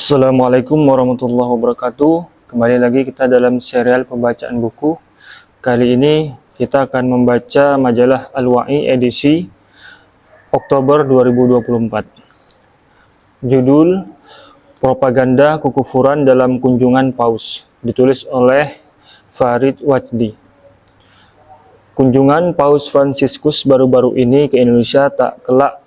Assalamualaikum warahmatullahi wabarakatuh. Kembali lagi kita dalam serial pembacaan buku. Kali ini kita akan membaca majalah Al-Wa'i edisi Oktober 2024. Judul Propaganda Kekufuran dalam Kunjungan Paus, ditulis oleh Farid Wajdi. Kunjungan Paus Fransiskus baru-baru ini ke Indonesia tak pelak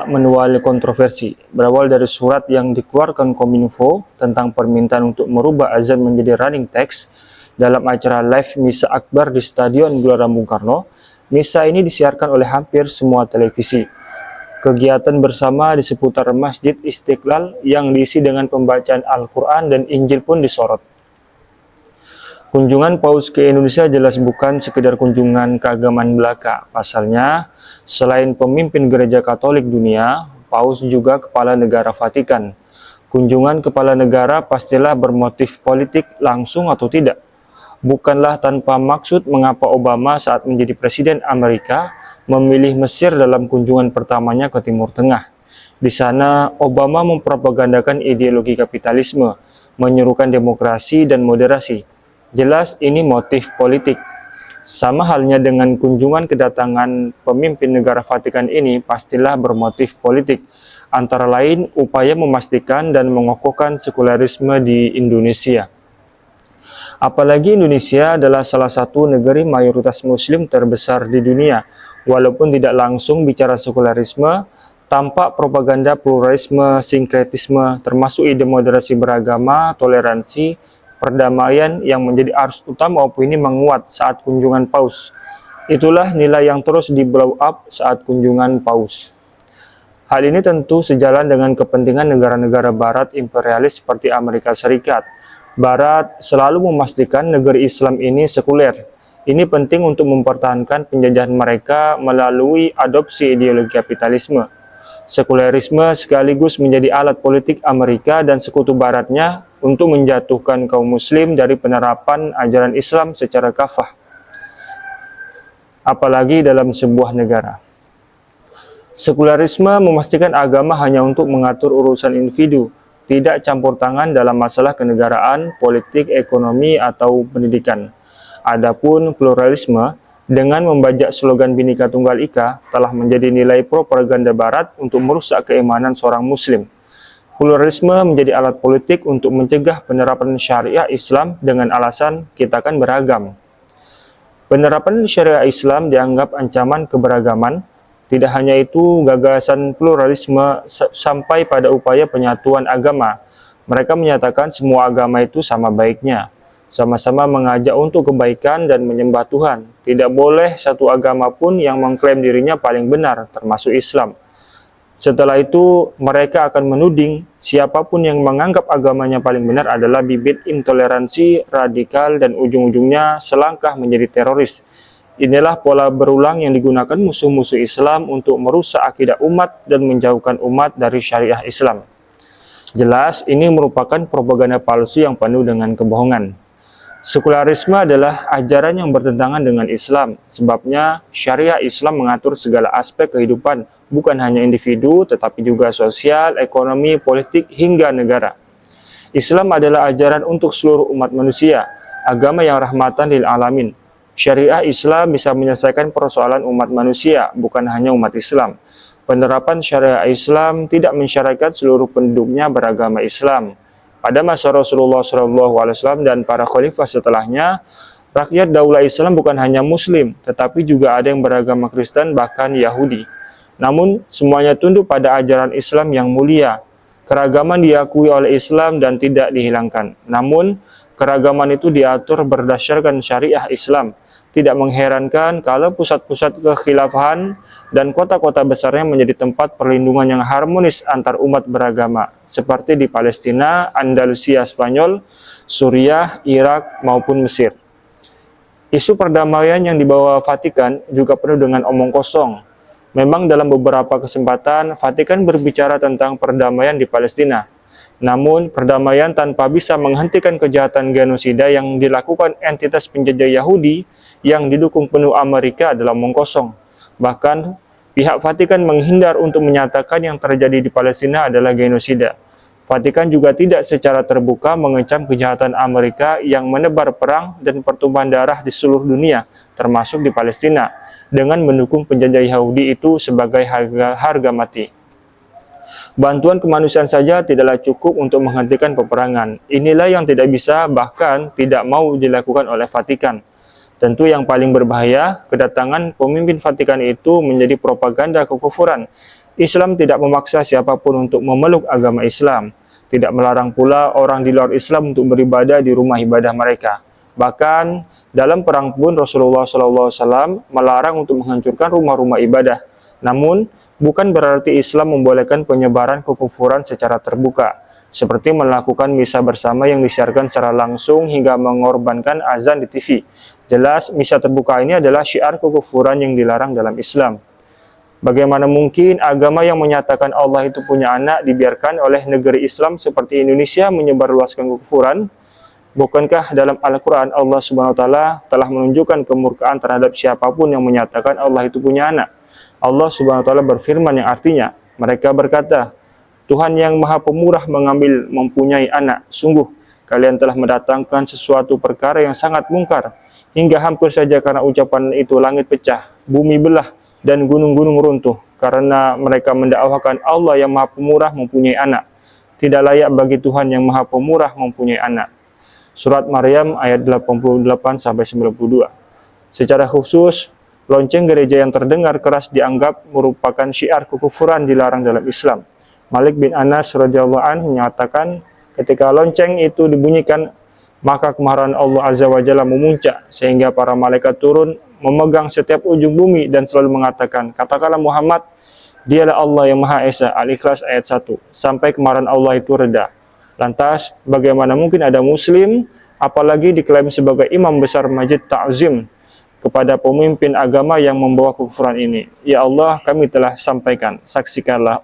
menuai kontroversi. Berawal dari surat yang dikeluarkan Kominfo tentang permintaan untuk merubah azan menjadi running text dalam acara live Misa Akbar di Stadion Gelora Bung Karno, misa ini disiarkan oleh hampir semua televisi. Kegiatan bersama di seputar Masjid Istiqlal yang diisi dengan pembacaan Al-Quran dan Injil pun disorot. Kunjungan Paus ke Indonesia jelas bukan sekedar kunjungan keagamaan belaka. Pasalnya, selain pemimpin gereja Katolik dunia, Paus juga kepala negara Vatikan. Kunjungan kepala negara pastilah bermotif politik langsung atau tidak. Bukanlah tanpa maksud mengapa Obama saat menjadi presiden Amerika memilih Mesir dalam kunjungan pertamanya ke Timur Tengah. Di sana, Obama mempropagandakan ideologi kapitalisme, menyerukan demokrasi dan moderasi. Jelas ini motif politik. Sama halnya dengan kunjungan kedatangan pemimpin negara Vatikan ini pastilah bermotif politik. Antara lain upaya memastikan dan mengokohkan sekularisme di Indonesia. Apalagi Indonesia adalah salah satu negeri mayoritas muslim terbesar di dunia. Walaupun tidak langsung bicara sekularisme, tampak propaganda pluralisme, sinkretisme, termasuk ide moderasi beragama, toleransi, perdamaian yang menjadi arus utama opini menguat saat kunjungan Paus. Itulah nilai yang terus di-blow up saat kunjungan Paus. Hal ini tentu sejalan dengan kepentingan negara-negara barat imperialis seperti Amerika Serikat. Barat selalu memastikan negeri Islam ini sekuler. Ini penting untuk mempertahankan penjajahan mereka melalui adopsi ideologi kapitalisme. Sekulerisme sekaligus menjadi alat politik Amerika dan sekutu baratnya untuk menjatuhkan kaum muslim dari penerapan ajaran Islam secara kafah, apalagi dalam sebuah negara. Sekularisme memastikan agama hanya untuk mengatur urusan individu, tidak campur tangan dalam masalah kenegaraan, politik, ekonomi, atau pendidikan. Adapun pluralisme, dengan membajak slogan Bhinneka Tunggal Ika, telah menjadi nilai propaganda barat untuk merusak keimanan seorang muslim. Pluralisme menjadi alat politik untuk mencegah penerapan syariah Islam dengan alasan kita kan beragam. Penerapan syariah Islam dianggap ancaman keberagaman. Tidak hanya itu, gagasan pluralisme sampai pada upaya penyatuan agama. Mereka menyatakan semua agama itu sama baiknya, sama-sama mengajak untuk kebaikan dan menyembah Tuhan. Tidak boleh satu agama pun yang mengklaim dirinya paling benar, termasuk Islam. Setelah itu, mereka akan menuding siapapun yang menganggap agamanya paling benar adalah bibit intoleransi, radikal, dan ujung-ujungnya selangkah menjadi teroris. Inilah pola berulang yang digunakan musuh-musuh Islam untuk merusak akidah umat dan menjauhkan umat dari syariah Islam. Jelas, ini merupakan propaganda palsu yang penuh dengan kebohongan. Sekularisme adalah ajaran yang bertentangan dengan Islam. Sebabnya, syariah Islam mengatur segala aspek kehidupan, bukan hanya individu, tetapi juga sosial, ekonomi, politik, hingga negara. Islam adalah ajaran untuk seluruh umat manusia, agama yang rahmatan lil alamin. Syariah Islam bisa menyelesaikan persoalan umat manusia, bukan hanya umat Islam. Penerapan syariah Islam tidak mensyaratkan seluruh penduduknya beragama Islam. Pada masa Rasulullah SAW dan para khalifah setelahnya, rakyat daulah Islam bukan hanya Muslim, tetapi juga ada yang beragama Kristen, bahkan Yahudi. Namun, semuanya tunduk pada ajaran Islam yang mulia. Keragaman diakui oleh Islam dan tidak dihilangkan. Namun, keragaman itu diatur berdasarkan syariah Islam. Tidak mengherankan kalau pusat-pusat kekhilafahan dan kota-kota besarnya menjadi tempat perlindungan yang harmonis antar umat beragama, seperti di Palestina, Andalusia Spanyol, Suriah, Irak, maupun Mesir. Isu perdamaian yang dibawa Vatikan juga penuh dengan omong kosong. Memang dalam beberapa kesempatan, Vatikan berbicara tentang perdamaian di Palestina. Namun, perdamaian tanpa bisa menghentikan kejahatan genosida yang dilakukan entitas penjajah Yahudi yang didukung penuh Amerika adalah omong kosong. Bahkan, pihak Vatikan menghindar untuk menyatakan yang terjadi di Palestina adalah genosida. Vatikan juga tidak secara terbuka mengecam kejahatan Amerika yang menebar perang dan pertumpahan darah di seluruh dunia, termasuk di Palestina, dengan mendukung penjajah Yahudi itu sebagai harga mati. Bantuan kemanusiaan saja tidaklah cukup untuk menghentikan peperangan. Inilah yang tidak bisa, bahkan tidak mau dilakukan oleh Vatikan. Tentu yang paling berbahaya, kedatangan pemimpin Vatikan itu menjadi propaganda kekufuran. Islam tidak memaksa siapapun untuk memeluk agama Islam, tidak melarang pula orang di luar Islam untuk beribadah di rumah ibadah mereka. Bahkan dalam perang pun Rasulullah SAW melarang untuk menghancurkan rumah-rumah ibadah. Namun bukan berarti Islam membolehkan penyebaran kekufuran secara terbuka, seperti melakukan misa bersama yang disiarkan secara langsung hingga mengorbankan azan di TV. Jelas, misa terbuka ini adalah syiar kekufuran yang dilarang dalam Islam. Bagaimana mungkin agama yang menyatakan Allah itu punya anak dibiarkan oleh negeri Islam seperti Indonesia menyebarluaskan kekufuran? Bukankah dalam Al-Quran Allah Subhanahu wa Ta'ala telah menunjukkan kemurkaan terhadap siapapun yang menyatakan Allah itu punya anak? Allah Subhanahu wa Ta'ala berfirman yang artinya, mereka berkata, Tuhan yang Maha Pemurah mengambil mempunyai anak. Sungguh, kalian telah mendatangkan sesuatu perkara yang sangat mungkar, hingga hampir saja karena ucapan itu langit pecah, bumi belah, dan gunung-gunung runtuh, karena mereka mendakwakan Allah yang Maha Pemurah mempunyai anak. Tidak layak bagi Tuhan yang Maha Pemurah mempunyai anak. Surat Maryam ayat 88-92. Secara khusus, lonceng gereja yang terdengar keras dianggap merupakan syiar kekufuran dilarang dalam Islam. Malik bin Anas radhiyallahu anhu menyatakan, ketika lonceng itu dibunyikan, maka kemarahan Allah Azza wa Jalla memuncak, sehingga para malaikat turun memegang setiap ujung bumi dan selalu mengatakan, katakanlah Muhammad, dialah Allah yang Maha Esa, Al-Ikhlas ayat 1, sampai kemarahan Allah itu reda. Lantas, bagaimana mungkin ada muslim, apalagi diklaim sebagai imam besar Masjid Ta'zim, kepada pemimpin agama yang membawa kekufuran ini? Ya Allah, kami telah sampaikan, saksikanlah.